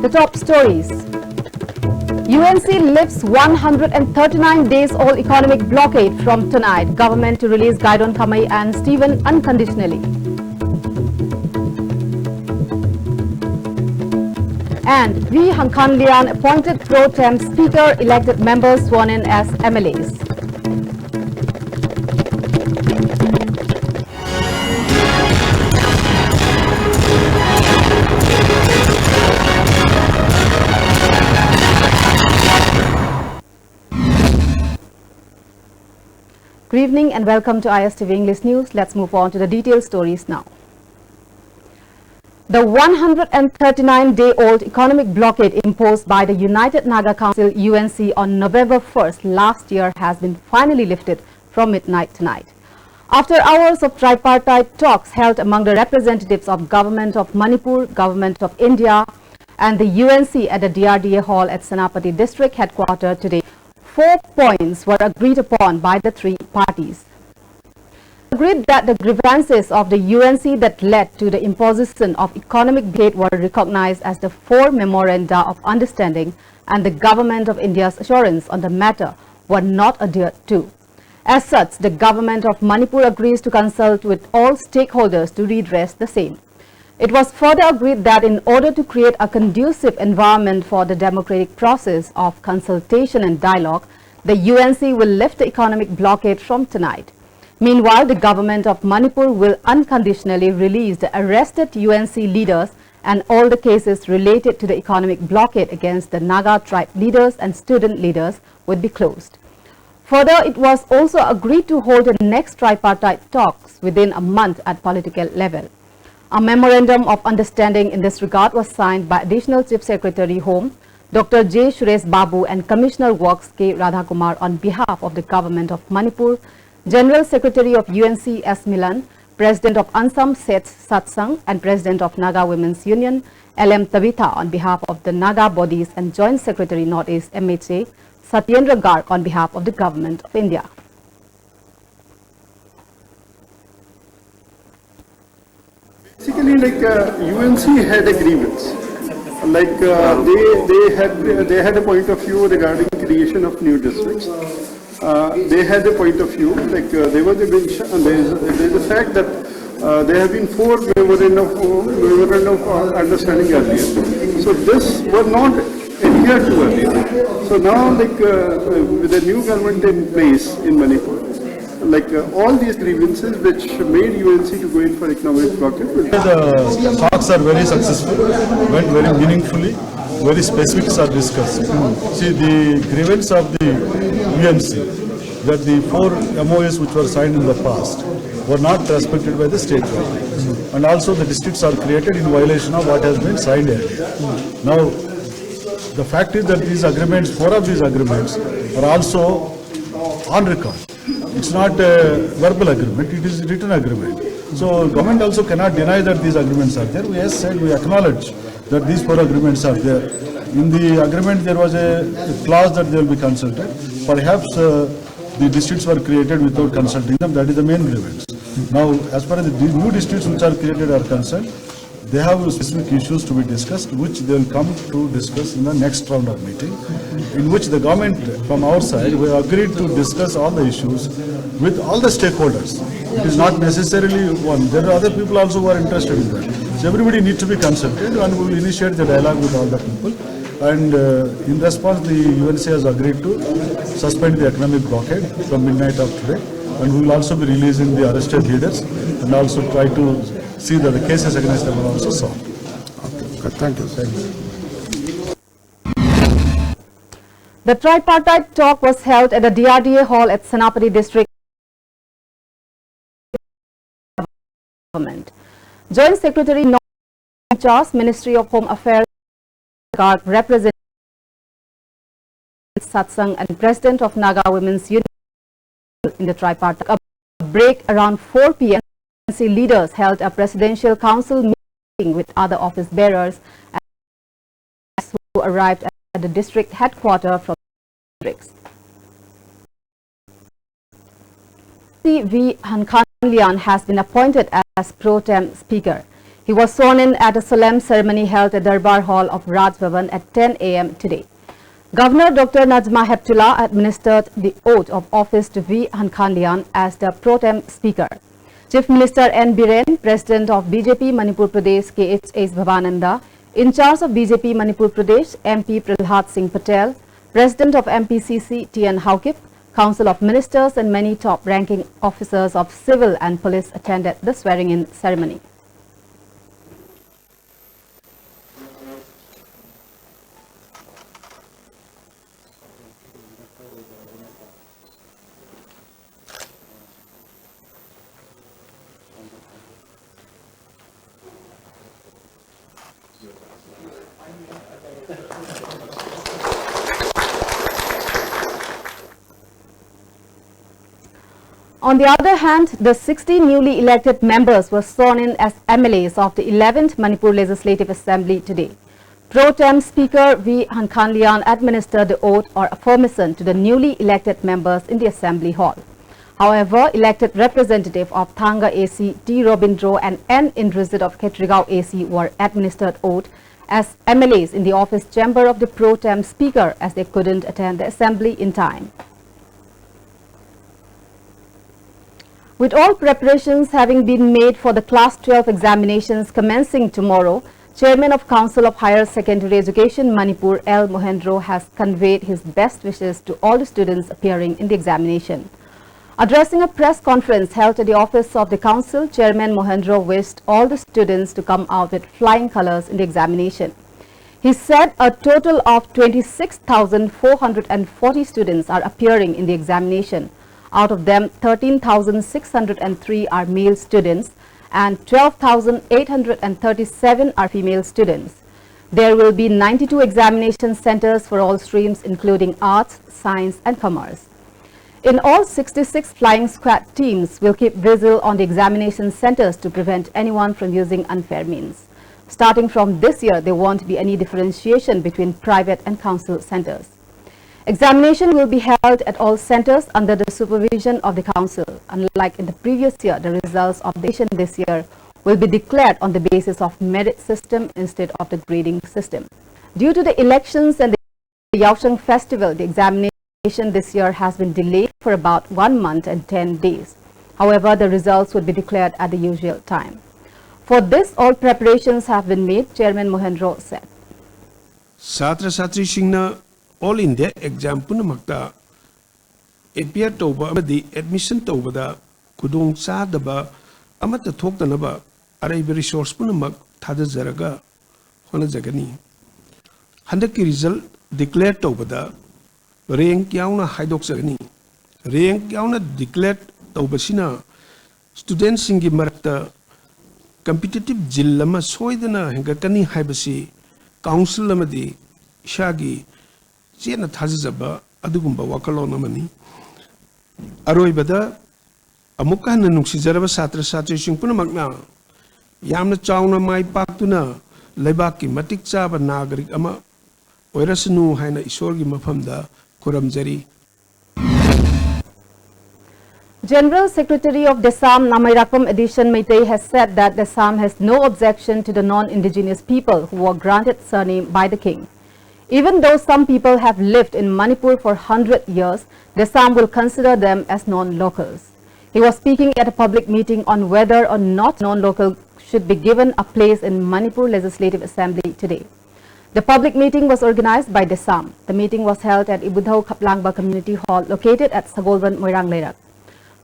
The top stories. UNC lifts 139 days old economic blockade from tonight. Government to release Gaidon Kamai and Stephen unconditionally. And V. Hankanlian appointed pro tem speaker, elected members sworn in as MLAs. Good evening and welcome to ISTV English News. Let's move on to the detailed stories now. The 139-day-old economic blockade imposed by the United Naga Council UNC on November 1st last year has been finally lifted from midnight tonight. After hours of tripartite talks held among the representatives of Government of Manipur, Government of India and the UNC at the DRDA Hall at Senapati District Headquarters today, 4 points were agreed upon by the three parties. Agreed that the grievances of the UNC that led to the imposition of economic blockade were recognized as the 4 memoranda of understanding, and the Government of India's assurance on the matter were not adhered to. As such, the Government of Manipur agrees to consult with all stakeholders to redress the same. It was further agreed that in order to create a conducive environment for the democratic process of consultation and dialogue, the UNC will lift the economic blockade from tonight. Meanwhile, the Government of Manipur will unconditionally release the arrested UNC leaders, and all the cases related to the economic blockade against the Naga tribe leaders and student leaders would be closed. Further, it was also agreed to hold the next tripartite talks within a month at political level. A memorandum of understanding in this regard was signed by Additional Chief Secretary Home, Dr. J. Suresh Babu, and Commissioner Works K. Radhakumar on behalf of the Government of Manipur, General Secretary of UNC S. Milan, President of Ansam Seth Satsang, and President of Naga Women's Union, L.M. Tabitha, on behalf of the Naga bodies, and Joint Secretary Northeast MHA, Satyendra Garg, on behalf of the Government of India. Basically, UNC had a grievance. They had a point of view regarding creation of new districts. They had a point of view, there was a mention, and there is a fact that there have been 4 memorandum of understanding earlier. So this was not adhered to earlier. So now, with the new government in place in Manipur, all these grievances which made UNC to go in for economic blockade. The talks are very successful, went very meaningfully, very specifics are discussed. See, the grievance of the UNC, that the 4 MOAs which were signed in the past were not respected by the state government. And also the districts are created in violation of what has been signed earlier. Now, the fact is that these agreements, 4 of these agreements are also on record. It's not a verbal agreement, it is a written agreement. So government also cannot deny that these agreements are there. We have said, we acknowledge that these 4 agreements are there. In the agreement there was a clause that they will be consulted. Perhaps the districts were created without consulting them, that is the main grievance. Now, as far as the new districts which are created are concerned, they have specific issues to be discussed, which they will come to discuss in the next round of meeting, in which the government from our side, we have agreed to discuss all the issues with all the stakeholders. It is not necessarily one. There are other people also who are interested in that. So everybody needs to be consulted, and we will initiate the dialogue with all the people. And in response, the UNC has agreed to suspend the economic blockade from midnight of today, and we will also be releasing the arrested leaders and also try to see that the cases against them are also solved. Okay. Thank you. Thank you. The tripartite talk was held at the DRDA Hall at Senapati District Government. Joint Secretary Northeast Ministry of Home Affairs Garg, Representative Satsang, and President of Naga Women's Union in the tripartite. A break around 4 p.m. leaders held a presidential council meeting with other office bearers who arrived at the district headquarters from districts. C.V. Hankanlian has been appointed as pro tem speaker. He was sworn in at a solemn ceremony held at Darbar Hall of Raj Bhavan at 10 a.m. today. Governor Dr. Najma Heptullah administered the oath of office to V. Hankhanlian as the pro tem speaker. Chief Minister N. Biren, President of BJP Manipur Pradesh K.H. Bhavananda, in charge of BJP Manipur Pradesh MP Prahlad Singh Patel, President of MPCC T.N. Haukip, Council of Ministers and many top-ranking officers of civil and police attended the swearing-in ceremony. On the other hand, the 60 newly elected members were sworn in as MLAs of the 11th Manipur Legislative Assembly today. Pro tem Speaker V. Hankhanlian administered the oath or affirmation to the newly elected members in the Assembly Hall. However, elected representative of Thanga AC T. Robindro and N. Indrizit of Ketrigao AC were administered oath as MLAs in the office chamber of the pro tem Speaker as they couldn't attend the Assembly in time. With all preparations having been made for the Class 12 examinations commencing tomorrow, Chairman of Council of Higher Secondary Education Manipur L. Mohendro has conveyed his best wishes to all the students appearing in the examination. Addressing a press conference held at the office of the Council, Chairman Mohendro wished all the students to come out with flying colors in the examination. He said a total of 26,440 students are appearing in the examination. Out of them, 13,603 are male students and 12,837 are female students. There will be 92 examination centers for all streams including arts, science and commerce. In all, 66 flying squad teams will keep vigil on the examination centers to prevent anyone from using unfair means. Starting from this year, there won't be any differentiation between private and council centers. Examination will be held at all centers under the supervision of the council. Unlike in the previous year, the results of the examination this year will be declared on the basis of merit system instead of the grading system. Due to the elections and the Yaosheng festival, the examination this year has been delayed for about 1 month and 10 days. However, the results would be declared at the usual time. For this, all preparations have been made, Chairman Mohendro said. Satra Satri Singna All India exam punamakta appear toba amadi admission tobada kudung sadaba amata thoktanaba araiba resource punamak thadajaraga honajagani handaki result declare tobada rank yauna haidoksagani rank yauna declare tobasina students singi marakta competitive jillama soidana hengakani haibasi council amadi shagi Chena Tazaba, Adugumba Wakalonamani Aroibada Amukan and Nuxizaraba Satra Saturation Punamagna Yamna Chauna Mai Paktuna Lebaki Matik Saba Nagarik Ama Oirasanu Haina Isorgi Mapamda Kuramjari. General Secretary of Desam Namairakam Edition Meitei has said that Desam has no objection to the non-indigenous people who were granted surname by the king. Even though some people have lived in Manipur for 100 years, Desam will consider them as non-locals. He was speaking at a public meeting on whether or not non-local should be given a place in Manipur Legislative Assembly today. The public meeting was organized by Desam. The meeting was held at Ibudhau Kaplangba Community Hall located at Sagolban, Moirang Leirak.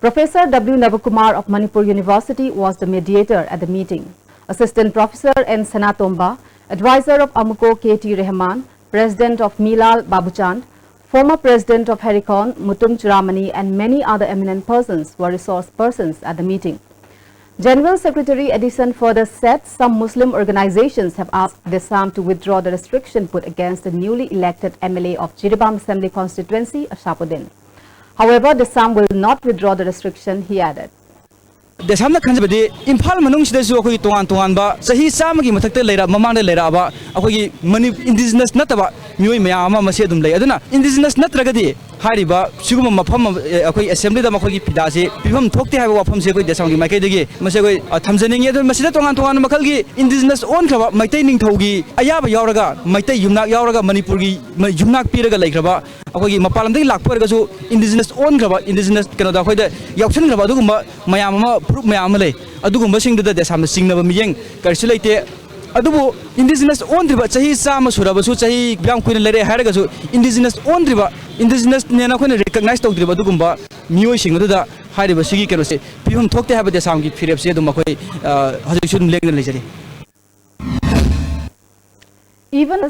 Professor W. Navakumar of Manipur University was the mediator at the meeting. Assistant Professor N. Sanatomba, advisor of Amuko K.T. Rehman, President of Milal Babuchand, former President of Harikon Mutum Churamani and many other eminent persons were resource persons at the meeting. General Secretary Edison further said some Muslim organizations have asked Desam to withdraw the restriction put against the newly elected MLA of Jiribam Assembly Constituency, Ashapuddin. However, Desam will not withdraw the restriction, he added. Desamna Kanjabadi, Impal Manung Sidazu Tuan Tuanba, Sahi Samaki Matak Lera, Mamanda Leraba, Indigenous Nataba, New Mayama Masedum Layadana, Indigenous Natragadi, हारिबा सिगुम मफम अखोई assembly दा मखोई फिदा से पिफम थोकते हाइबा वाफम से कोई देसांगी माइकै दगी मसे कोई थमजनिंगे दो मसिदा तोंगान तोंगान मखलगी indigenous own खबा मैतै निंगथौगी अयाबा यावरगा मैतै युमनाक यावरगा मणिपुरगी युमनाक पिरगा लैखरबा अखोई मपालमदगी लाखपरगसु इंडिजिनस ओन खबा इंडिजिनस कनोदा अखोइदा यावसन खबा दुगुम मयाम अमा प्रूफ मयाम लै अदुगुम सिंगदा देसाम सिंगनबा मियें करसि लैते अदुबो इंडिजिनस ओनद्रिबा चाही चाम सुरबसु चाही ब्याम कुइन लेरे हारगसु इंडिजिनस ओनद्रिबा इंडिजिनस नेना कोइन रिकॉग्नाइज तौद्रिबा दुगुम्बा मियोय सिंगदुदा हारिबा सिगी केरोसे पिफम थोकते हाबा देसामगी फिरेपसे दुम मखोई हजैसु लेंगन लेजरी Even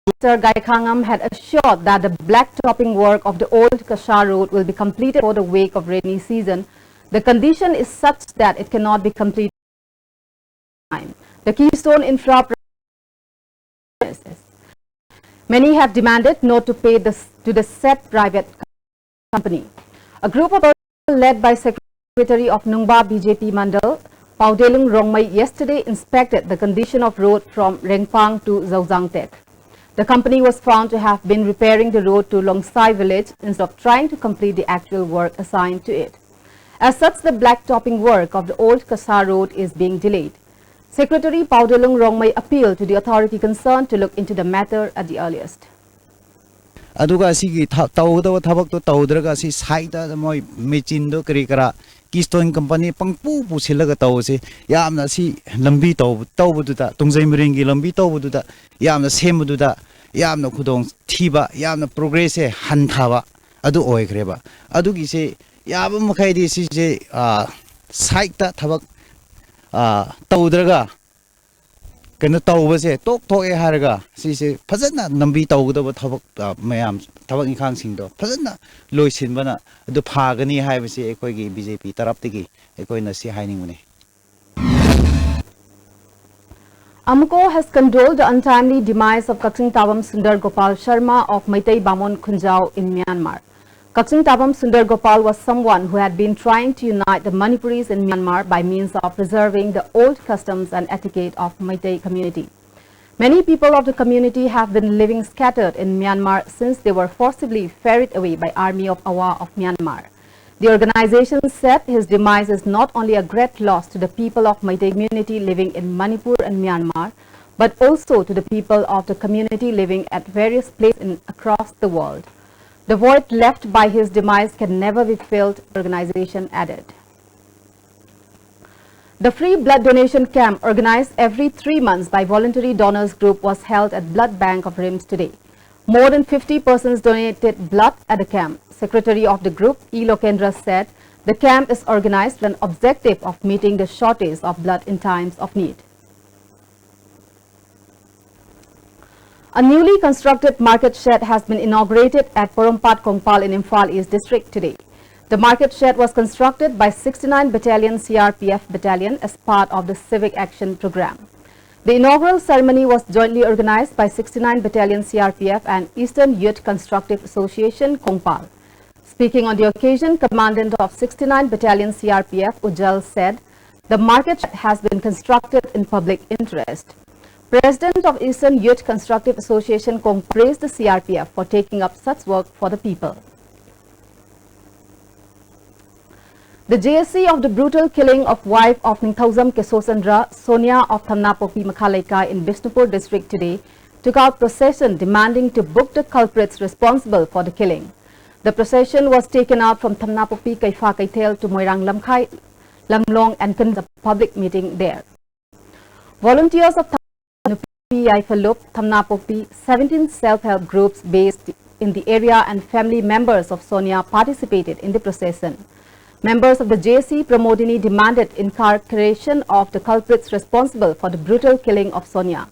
Mr. Gaikhangam had assured that the black-topping work of the old Kashar Road will be completed for the wake of rainy season. The condition is such that it cannot be completed in time. The Keystone Infra many have demanded not to pay to the said private company. A group of people led by Secretary of Nungba BJP Mandal, Paudelung Rongmai, yesterday inspected the condition of road from Rengpang to Zauzangtek. The company was found to have been repairing the road to Longsai village instead of trying to complete the actual work assigned to it. As such, the black-topping work of the old Kasar Road is being delayed. Secretary Paudelung Rongmai appealed to the authority concerned to look into the matter at the earliest. अदुगा सिगी तौदव थबक तो तौद्रगा सि साइदा मोय machine दो करी करा keystone company पंगपू पुसिलगा तौसे यामना सि लंबी तौबदुदा तुंगजै मिरिंगी लंबी तौबदुदा यामना सेमबदुदा यामना खुदोंग थीबा यामना progress से हनथाबा अदु ओयग्रेबा अदुगी से याब मखैदि सि जे साइदा थबक तौद्रगा कनो तौबसे टोक टोके हारगा सिसे फजना नंबी तौगदब थबक मयाम थबक इखांग सिंगदो फजना लोइसिनबना अदु फागनी हाइबसे एकोइगी बीजेपी तरफतगी एकोइना सि हाइनिंगने Amuko has condoled the untimely demise of Kakching Tabam Sundar Gopal Sharma of Meitei Bamon Khunjau in Myanmar. Kakching Tabam Sundar Gopal was someone who had been trying to unite the Manipuris in Myanmar by means of preserving the old customs and etiquette of Meitei community. Many people of the community have been living scattered in Myanmar since they were forcibly ferried away by Army of Awa of Myanmar. The organization said his demise is not only a great loss to the people of Meitei community living in Manipur and Myanmar, but also to the people of the community living at various places across the world. The void left by his demise can never be filled, the organization added. The free blood donation camp organized every 3 months by voluntary donors group was held at Blood Bank of Rims today. More than 50 persons donated blood at the camp. Secretary of the group, E. Lokendra, said the camp is organized with an objective of meeting the shortage of blood in times of need. A newly constructed market shed has been inaugurated at Porompat Kongpal in Imphal East District today. The market shed was constructed by 69 Battalion CRPF Battalion as part of the Civic Action Program. The inaugural ceremony was jointly organized by 69 Battalion CRPF and Eastern Youth Constructive Association Kongpal. Speaking on the occasion, Commandant of 69 Battalion CRPF Ujjal said the market shed has been constructed in public interest. President of Eastern Youth Constructive Association Kong praised the CRPF for taking up such work for the people. The JSC of the brutal killing of wife of Ningthauzam Kesosandra, Sonia of Thamnapopi Makhalaikai in Bishnupur district today took out procession demanding to book the culprits responsible for the killing. The procession was taken out from Thamnapopi Kaifa Kaithel to Moirang Lamkhai, Lamlong and conducted a public meeting there. Volunteers of Thamnapopi, Aifalup, Thamnapopi, 17 self-help groups based in the area and family members of Sonia participated in the procession. Members of the JC Pramodini demanded incarceration of the culprits responsible for the brutal killing of Sonia.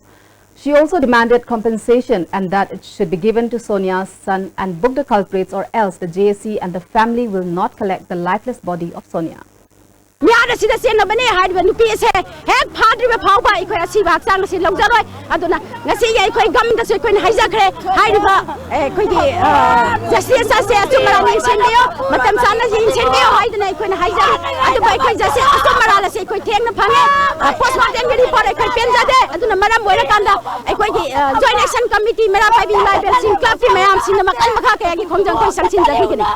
She also demanded compensation and that it should be given to Sonia's son and book the culprits, or else the JC and the family will not collect the lifeless body of Sonia. ꯃꯤꯌꯥꯗ ꯁꯤꯗ ꯆꯦꯟꯅꯕꯅꯦ ꯍꯥꯏꯔꯤꯕ ꯅꯨꯄꯤꯁꯦ ꯍꯦꯛ ꯐꯥꯗ꯭ꯔꯤꯕ ꯐꯥꯎꯕ ꯑꯩꯈꯣꯏ ꯑꯁꯤꯕ ꯍꯛꯆꯥꯡ ꯑꯁꯤ ꯂꯧꯖꯔꯣꯏ ꯑꯗꯨꯅ ꯉꯁꯤꯒꯤ ꯑꯩꯈꯣꯏ ꯒꯃꯦꯟꯇꯁꯨ ꯑꯩꯈꯣꯏꯅ ꯍꯥꯏꯖꯈ꯭ꯔꯦ ꯍꯥꯏꯔꯤꯕ ꯑꯩꯈꯣꯏꯒꯤ ꯖꯁꯇꯤꯁ ꯑꯁꯦ ꯑꯆꯨꯝ ꯃꯔꯥꯜ ꯌꯦꯡꯁꯤꯟꯕꯤꯌꯨ ꯃꯇꯝ ꯆꯥꯅ ꯌꯦꯡꯁꯤꯟꯕꯤꯌꯨ ꯍꯥꯏꯗꯅ ꯑꯩꯈꯣꯏꯅ ꯍꯥꯏꯖꯔꯤ ꯑꯗꯨꯕꯨ ꯑꯩꯈꯣꯏ ꯖꯁꯇꯤꯁ ꯑꯆꯨꯝ ꯃꯔꯥꯜ ꯑꯁꯤ ꯑꯩꯈꯣꯏ ꯊꯦꯡꯅ ꯐꯪꯉꯦ ꯄꯣꯁꯠꯃꯣꯔꯇꯦꯝꯒꯤ ꯔꯤꯄꯣꯔꯠ ꯑꯩꯈꯣꯏ ꯄꯦꯟꯖꯗꯦ ꯑꯗꯨꯅ ꯃꯔꯝ ꯑꯣꯏꯔꯀꯥꯟꯗ ꯑꯩꯈꯣꯏꯒꯤ ꯖꯣꯏꯟ ꯑꯦꯛꯁꯟ ꯀꯃꯤꯇꯤ ꯃꯩꯔꯥ ꯄꯥꯏꯕꯤ ꯂꯥꯏꯕꯦꯜꯁꯤꯡ ꯀ꯭ꯂꯕꯀꯤ ꯃꯌꯥꯝꯁꯤꯡꯅ ꯃꯈꯜ ꯃꯈꯥ ꯀꯌꯥꯒꯤ ꯈꯣꯡꯖꯪ ꯑꯩꯈꯣꯏ ꯆꯪꯁꯤꯟꯖꯈꯤꯒꯅꯤ.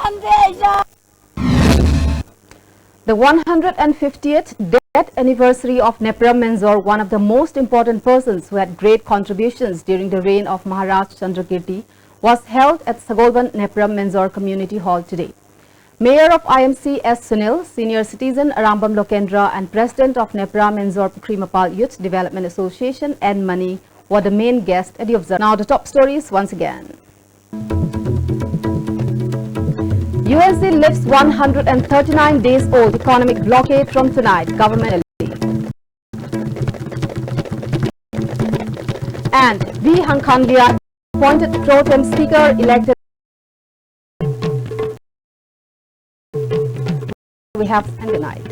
The 150th death anniversary of Nepram Menzor, one of the most important persons who had great contributions during the reign of Maharaj Chandrakirti, was held at Sagolban Nepram Menzor Community Hall today. Mayor of IMC S. Sunil, senior citizen Arambam Lokendra and president of Nepram Menzor Pukrimapal Youth Development Association and Mani were the main guests at the observance. Now the top stories once again. UNC lifts 139 days old economic blockade from tonight, government. And V. Hankhanlia appointed pro tem speaker elected. We have and good night.